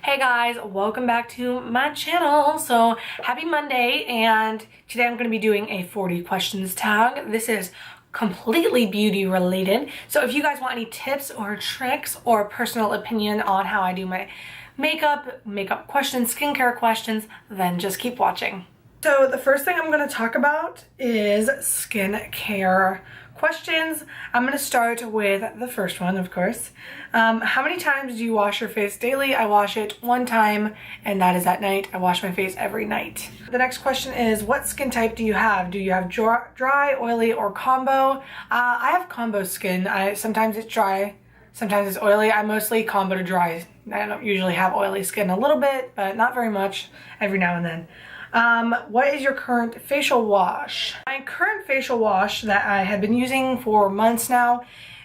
Hey guys, welcome back to my channel. So happy Monday, and today I'm going to be doing a 40 questions tag. This is completely beauty related. So if you guys want any tips or tricks or personal opinion on how I do my makeup questions, skincare questions, then just keep watching. So the first thing I'm going to talk about is skincare questions. I'm going to start with the first one, of course. How many times do you wash your face daily? I wash it one time, and that is at night. I wash my face every night. The next question is, what skin type do you have? Do you have dry, oily, or combo? I have combo skin. Sometimes it's dry, sometimes it's oily. I mostly combo to dry. I don't usually have oily skin, a little bit, but not very much, every now and then. What is your current facial wash? My current facial wash that I have been using for months now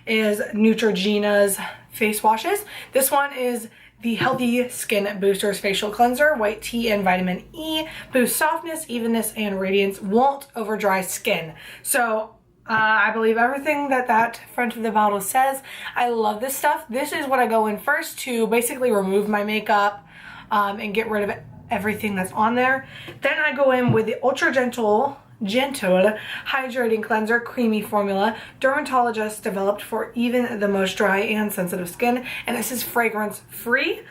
is Neutrogena's face washes. This one is the Healthy Skin Boosters Facial Cleanser, white tea and vitamin E, boosts softness, evenness, and radiance, won't over dry skin. So I believe everything that front of the bottle says. I love this stuff. This is what I go in first to basically remove my makeup and get rid of everything that's on there. Then I go in with the Ultra Gentle Hydrating Cleanser Creamy Formula, dermatologist developed for even the most dry and sensitive skin, and this is fragrance free.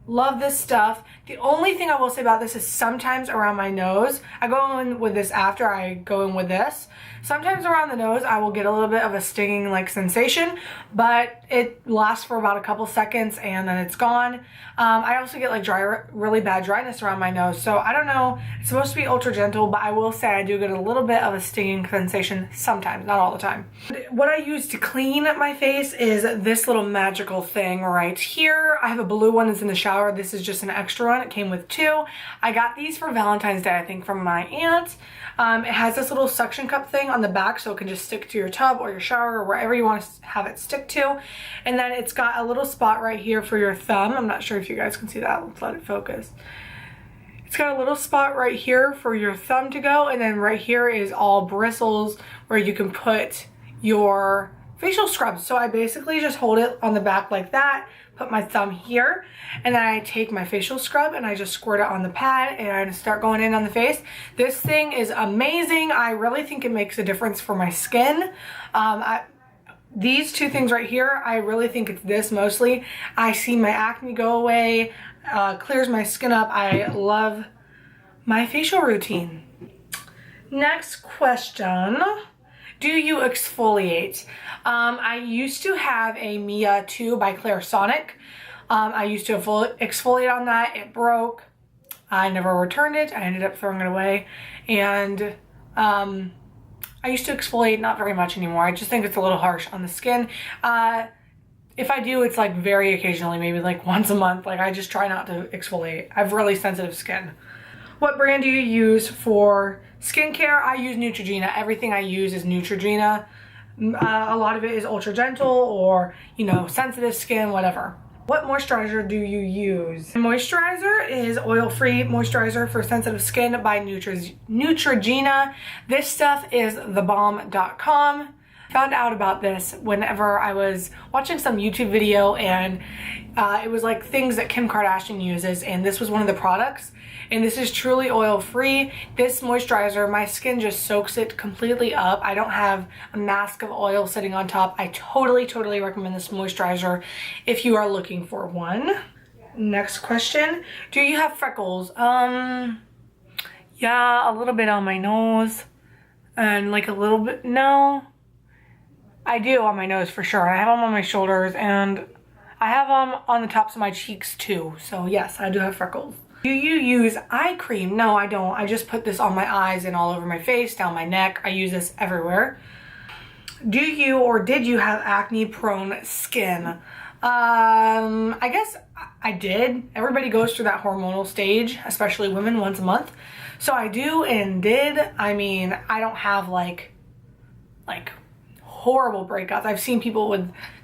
Love this stuff. The only thing I will say about this is sometimes around my nose, I go in with this after I go in with this. Sometimes around the nose I will get a little bit of a stinging like sensation, but it lasts for about a couple seconds and then it's gone. I also get like really bad dryness around my nose, so I don't know. It's supposed to be Ultra Gentle, but I will say I do get a little bit of a stinging sensation sometimes, not all the time. What I use to clean my face is this little magical thing right here. I have a blue one that's in the shower. This is just an extra one. It came with two. I got these for Valentine's Day, I think, from my aunt. It has this little suction cup thing on the back so it can just stick to your tub or your shower or wherever you want to have it stick to. And then it's got a little spot right here for your thumb. I'm not sure if you guys can see that. Let's let it focus. It's got a little spot right here for your thumb to go, and then right here is all bristles where you can put your facial scrubs. So I basically just hold it on the back like that, put my thumb here, and then I take my facial scrub and I just squirt it on the pad and start going in on the face. This thing is amazing. I really think it makes a difference for my skin. These two things right here, I really think it's this mostly. I see my acne go away, clears my skin up. I love my facial routine. Next question. Do you exfoliate? I used to have a Mia 2 by Clarisonic. I used to exfoliate on that. It broke. I never returned it. I ended up throwing it away. And I used to exfoliate, not very much anymore. I just think it's a little harsh on the skin. If I do, it's like very occasionally, maybe like once a month. Like I just try not to exfoliate. I have really sensitive skin. What brand do you use for skincare? I use Neutrogena. Everything I use is Neutrogena. A lot of it is Ultra Gentle or, you know, sensitive skin, whatever. What moisturizer do you use? Moisturizer is oil-free moisturizer for sensitive skin by Neutrogena. This stuff is thebomb.com. Found out about this whenever I was watching some YouTube video, and it was like things that Kim Kardashian uses, and this was one of the products. And this is truly oil-free. This moisturizer, my skin just soaks it completely up. I don't have a mask of oil sitting on top. I totally recommend this moisturizer if you are looking for one. Next question. Do you have freckles? Yeah, a little bit on my nose. And like a little bit, no. I do on my nose for sure. I have them on my shoulders, and I have them on the tops of my cheeks too. So yes, I do have freckles. Do you use eye cream? No, I don't. I just put this on my eyes and all over my face, down my neck. I use this everywhere. Do you or did you have acne prone skin? I guess I did. Everybody goes through that hormonal stage, especially women, once a month. So I do and did. I mean, I don't have like horrible breakouts. I've seen people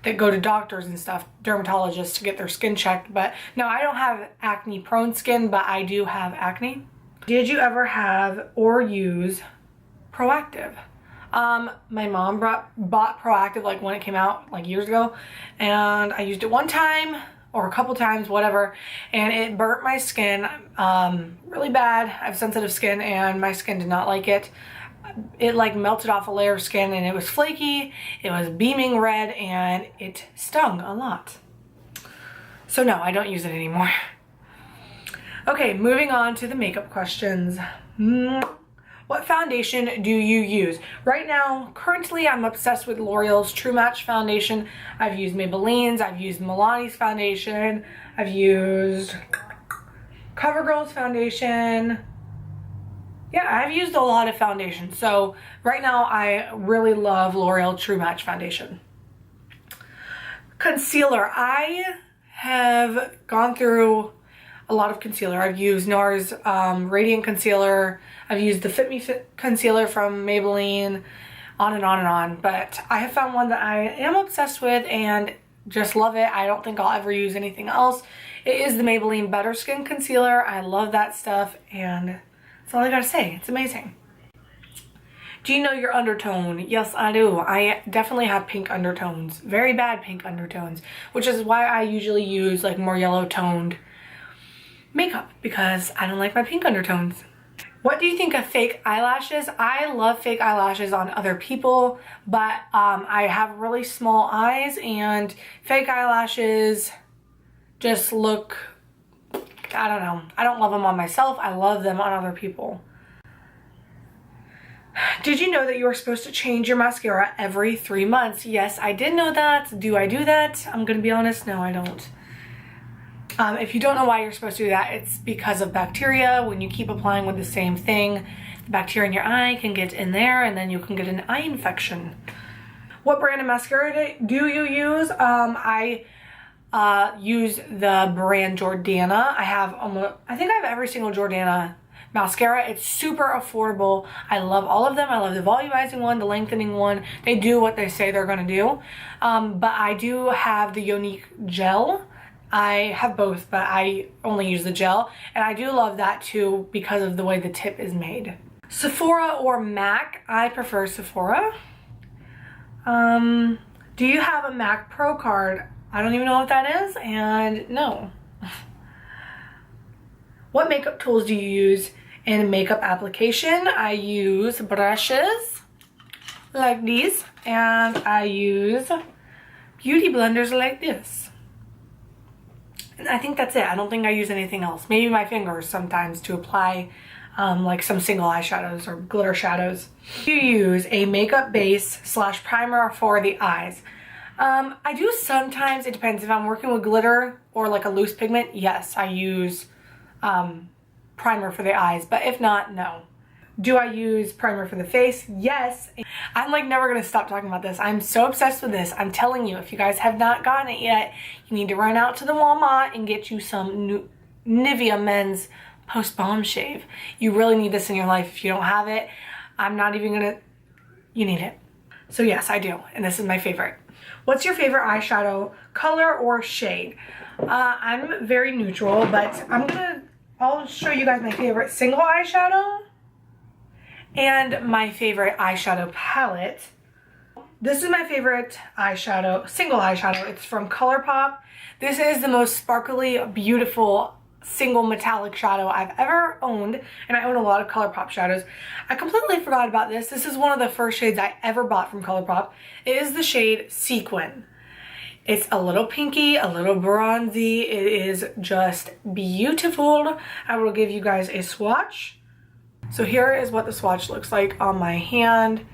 that go to doctors and stuff, dermatologists, to get their skin checked, but no, I don't have acne prone skin, but I do have acne. Did you ever have or use Proactiv? My mom bought Proactiv like when it came out like years ago, and I used it one time or a couple times, whatever, and it burnt my skin really bad. I have sensitive skin and my skin did not like it. It like melted off a layer of skin and it was flaky, it was beaming red, and it stung a lot. So no, I don't use it anymore. Okay, moving on to the makeup questions. What foundation do you use? Right now, currently, I'm obsessed with L'Oreal's True Match foundation. I've used Maybelline's, I've used Milani's foundation, I've used CoverGirl's foundation. Yeah, I've used a lot of foundation. So right now, I really love L'Oreal True Match foundation. Concealer. I have gone through a lot of concealer. I've used NARS Radiant Concealer. I've used the Fit Me Fit Concealer from Maybelline, on and on and on. But I have found one that I am obsessed with and just love it. I don't think I'll ever use anything else. It is the Maybelline Better Skin Concealer. I love that stuff, and that's all I gotta say. It's amazing. Do you know your undertone? Yes, I do. I definitely have pink undertones. Very bad pink undertones, which is why I usually use like more yellow toned makeup, because I don't like my pink undertones. What do you think of fake eyelashes? I love fake eyelashes on other people, but I have really small eyes and fake eyelashes just look, I don't know. I don't love them on myself. I love them on other people. Did you know that you are supposed to change your mascara every 3 months? Yes, I did know that. Do I do that? I'm gonna be honest, no, I don't. If you don't know why you're supposed to do that, it's because of bacteria. When you keep applying with the same thing, the bacteria in your eye can get in there and then you can get an eye infection. What brand of mascara do you use? I use the brand Jordana. I think I have every single Jordana mascara. It's super affordable. I love all of them. I love the volumizing one, the lengthening one. They do what they say they're gonna do. But I do have the Younique gel. I have both, but I only use the gel, and I do love that too because of the way the tip is made. Sephora or MAC? I prefer Sephora. Do you have a MAC Pro card? I don't even know what that is, and no. What makeup tools do you use in makeup application? I use brushes like these, and I use beauty blenders like this. And I think that's it. I don't think I use anything else. Maybe my fingers sometimes to apply like some single eyeshadows or glitter shadows. Do you use a makeup base / primer for the eyes? I do sometimes. It depends. If I'm working with glitter or like a loose pigment, yes, I use primer for the eyes. But if not, no. Do I use primer for the face? Yes. I'm like never gonna stop talking about this. I'm so obsessed with this. I'm telling you, if you guys have not gotten it yet, you need to run out to the Walmart and get you some Nivea Men's Post Balm Shave. You really need this in your life. If you don't have it, I'm not even gonna, you need it. So yes, I do, and this is my favorite. What's your favorite eyeshadow color or shade? I'm very neutral, but I'll show you guys my favorite single eyeshadow and my favorite eyeshadow palette. This is my favorite eyeshadow, single eyeshadow. It's from ColourPop. This is the most sparkly, beautiful, single metallic shadow I've ever owned, and I own a lot of ColourPop shadows. I completely forgot about this. This is one of the first shades I ever bought from ColourPop. It is the shade Sequin. It's a little pinky, a little bronzy. It is just beautiful. I will give you guys a swatch. So here is what the swatch looks like on my hand.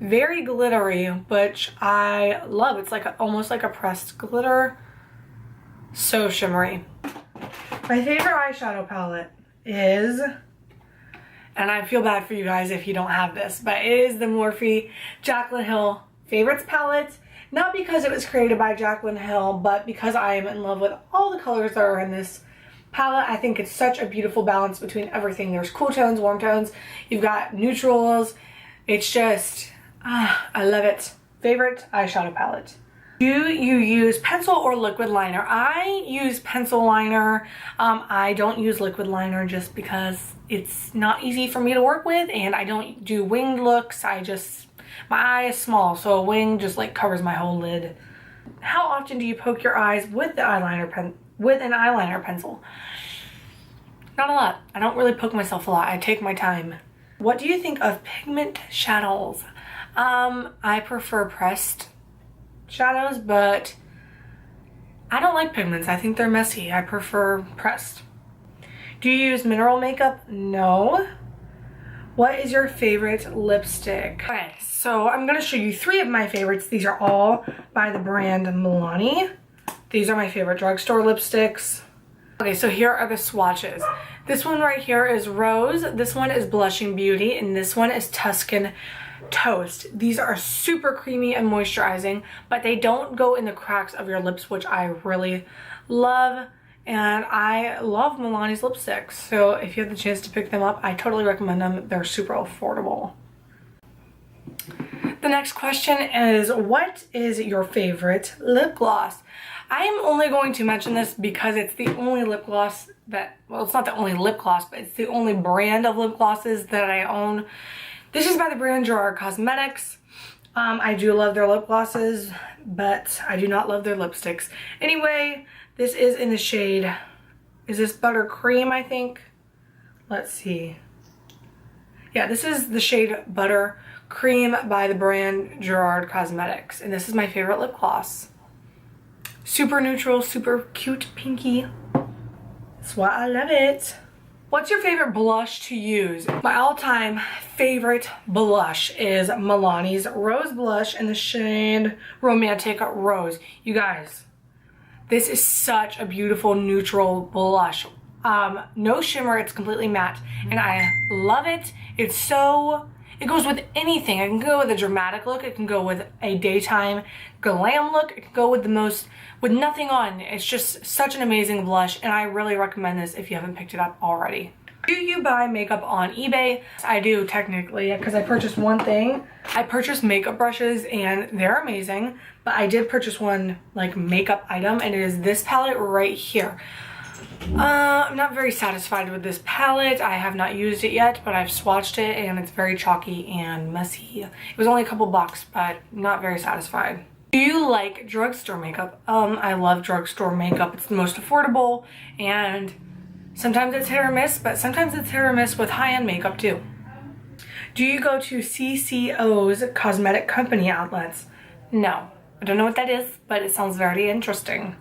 Very glittery, which I love. It's like almost like a pressed glitter. So shimmery. My favorite eyeshadow palette is, and I feel bad for you guys if you don't have this, but it is the Morphe Jaclyn Hill Favorites palette. Not because it was created by Jaclyn Hill, but because I am in love with all the colors that are in this palette. I think it's such a beautiful balance between everything. There's cool tones, warm tones, you've got neutrals. It's just, I love it. Favorite eyeshadow palette. Do you use pencil or liquid liner? I use pencil liner. I don't use liquid liner just because it's not easy for me to work with, and I don't do winged looks. My eye is small, so a wing just like covers my whole lid. How often do you poke your eyes with the eyeliner with an eyeliner pencil. Not a lot. I don't really poke myself a lot. I take my time. What do you think of pigment shadows? I prefer pressed shadows, but I don't like pigments. I think they're messy. I prefer pressed. Do you use mineral makeup? No. What is your favorite lipstick? Okay, so I'm gonna show you 3 of my favorites. These are all by the brand Milani. These are my favorite drugstore lipsticks. Okay, so here are the swatches. This one right here is Rose, this one is Blushing Beauty, and this one is Tuscan Toast. These are super creamy and moisturizing, but they don't go in the cracks of your lips, which I really love. And I love Milani's lipsticks, so if you have the chance to pick them up, I totally recommend them. They're super affordable. The next question is, what is your favorite lip gloss? I am only going to mention this because it's the only lip gloss that, well, it's not the only lip gloss, but it's the only brand of lip glosses that I own. This is by the brand Gerard Cosmetics. I do love their lip glosses, but I do not love their lipsticks. Anyway, this is in the shade, is this Buttercream, I think? Let's see. Yeah, this is the shade Buttercream by the brand Gerard Cosmetics, and this is my favorite lip gloss. Super neutral, super cute, pinky. That's why I love it. What's your favorite blush to use? My all-time favorite blush is Milani's Rose Blush in the shade Romantic Rose. You guys, this is such a beautiful neutral blush. No shimmer, it's completely matte, and I love it. It goes with anything. It can go with a dramatic look, it can go with a daytime glam look, it can go with with nothing on. It's just such an amazing blush, and I really recommend this if you haven't picked it up already. Do you buy makeup on eBay? I do, technically, because I purchased one thing. I purchased makeup brushes, and they're amazing, but I did purchase one like makeup item, and it is this palette right here. I'm not very satisfied with this palette. I have not used it yet, but I've swatched it and it's very chalky and messy. It was only a couple bucks, but not very satisfied. Do you like drugstore makeup? I love drugstore makeup. It's the most affordable, and sometimes it's hit or miss, but sometimes it's hit or miss with high-end makeup too. Do you go to CCO's cosmetic company outlets? No. I don't know what that is, but it sounds very interesting.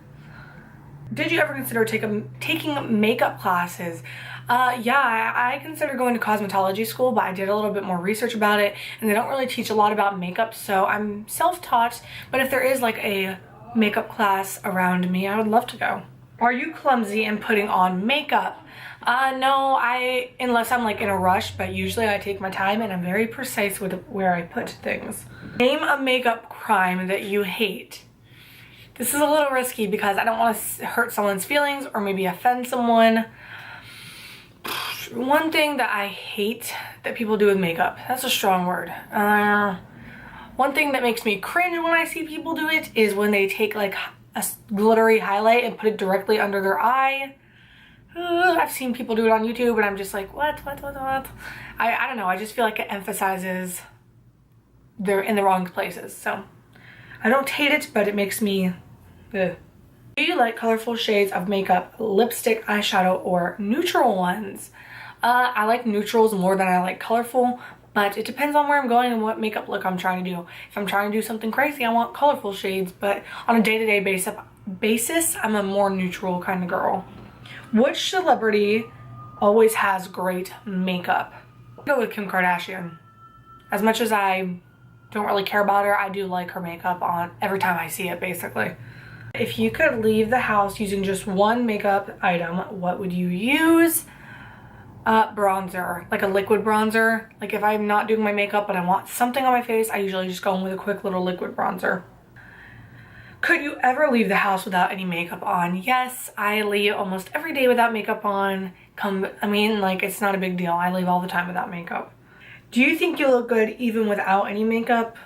Did you ever consider taking makeup classes? Yeah, I considered going to cosmetology school, but I did a little bit more research about it, and they don't really teach a lot about makeup, so I'm self-taught, but if there is like a makeup class around me, I would love to go. Are you clumsy in putting on makeup? No, unless I'm like in a rush, but usually I take my time and I'm very precise with where I put things. Name a makeup crime that you hate. This is a little risky because I don't want to hurt someone's feelings or maybe offend someone. One thing that I hate that people do with makeup, that's a strong word. One thing that makes me cringe when I see people do it is when they take like a glittery highlight and put it directly under their eye. I've seen people do it on YouTube and I'm just like, what? I don't know, I just feel like it emphasizes they're in the wrong places. So I don't hate it, but it makes me ugh. Do you like colorful shades of makeup, lipstick, eyeshadow, or neutral ones? I like neutrals more than I like colorful, but it depends on where I'm going and what makeup look I'm trying to do. If I'm trying to do something crazy, I want colorful shades, but on a day-to-day basis, I'm a more neutral kind of girl. Which celebrity always has great makeup? I'll go with Kim Kardashian. As much as I don't really care about her, I do like her makeup on every time I see it, basically. If you could leave the house using just one makeup item, what would you use? Bronzer, like a liquid bronzer. Like if I'm not doing my makeup but I want something on my face, I usually just go in with a quick little liquid bronzer. Could you ever leave the house without any makeup on? Yes, I leave almost every day without makeup on. It's not a big deal. I leave all the time without makeup. Do you think you look good even without any makeup?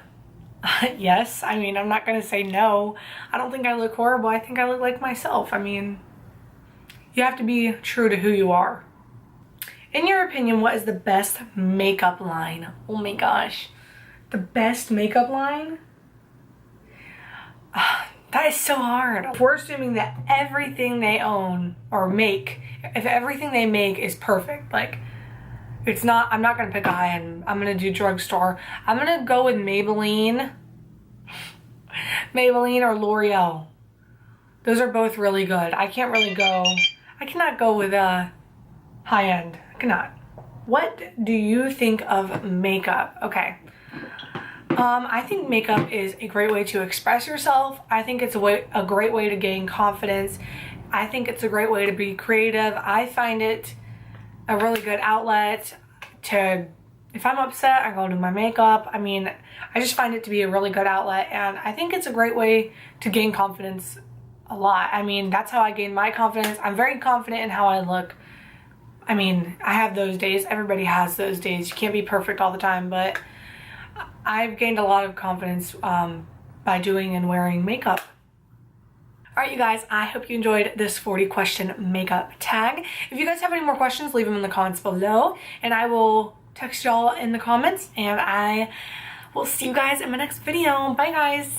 Yes, I'm not gonna say no. I don't think I look horrible. I think I look like myself. You have to be true to who you are. In your opinion, what is the best makeup line? Oh my gosh. The best makeup line? That is so hard. If we're assuming that everything they own or make, if everything they make is perfect, like, it's not, I'm not gonna pick a high end. I'm gonna do drugstore. I'm gonna go with Maybelline. Maybelline or L'Oreal. Those are both really good. I cannot go with a high end. I cannot. What do you think of makeup? Okay. I think makeup is a great way to express yourself. I think it's a great way to gain confidence. I think it's a great way to be creative. I find it a really good outlet to, if I'm upset, I go do my makeup. I mean, I just find it to be a really good outlet, and I think it's a great way to gain confidence a lot. I mean, that's how I gain my confidence. I'm very confident in how I look. I mean, I have those days. Everybody has those days. You can't be perfect all the time, but I've gained a lot of confidence by doing and wearing makeup. All right, you guys, I hope you enjoyed this 40 question makeup tag. If you guys have any more questions, leave them in the comments below, and I will text y'all in the comments, and I will see you guys in my next video. Bye, guys.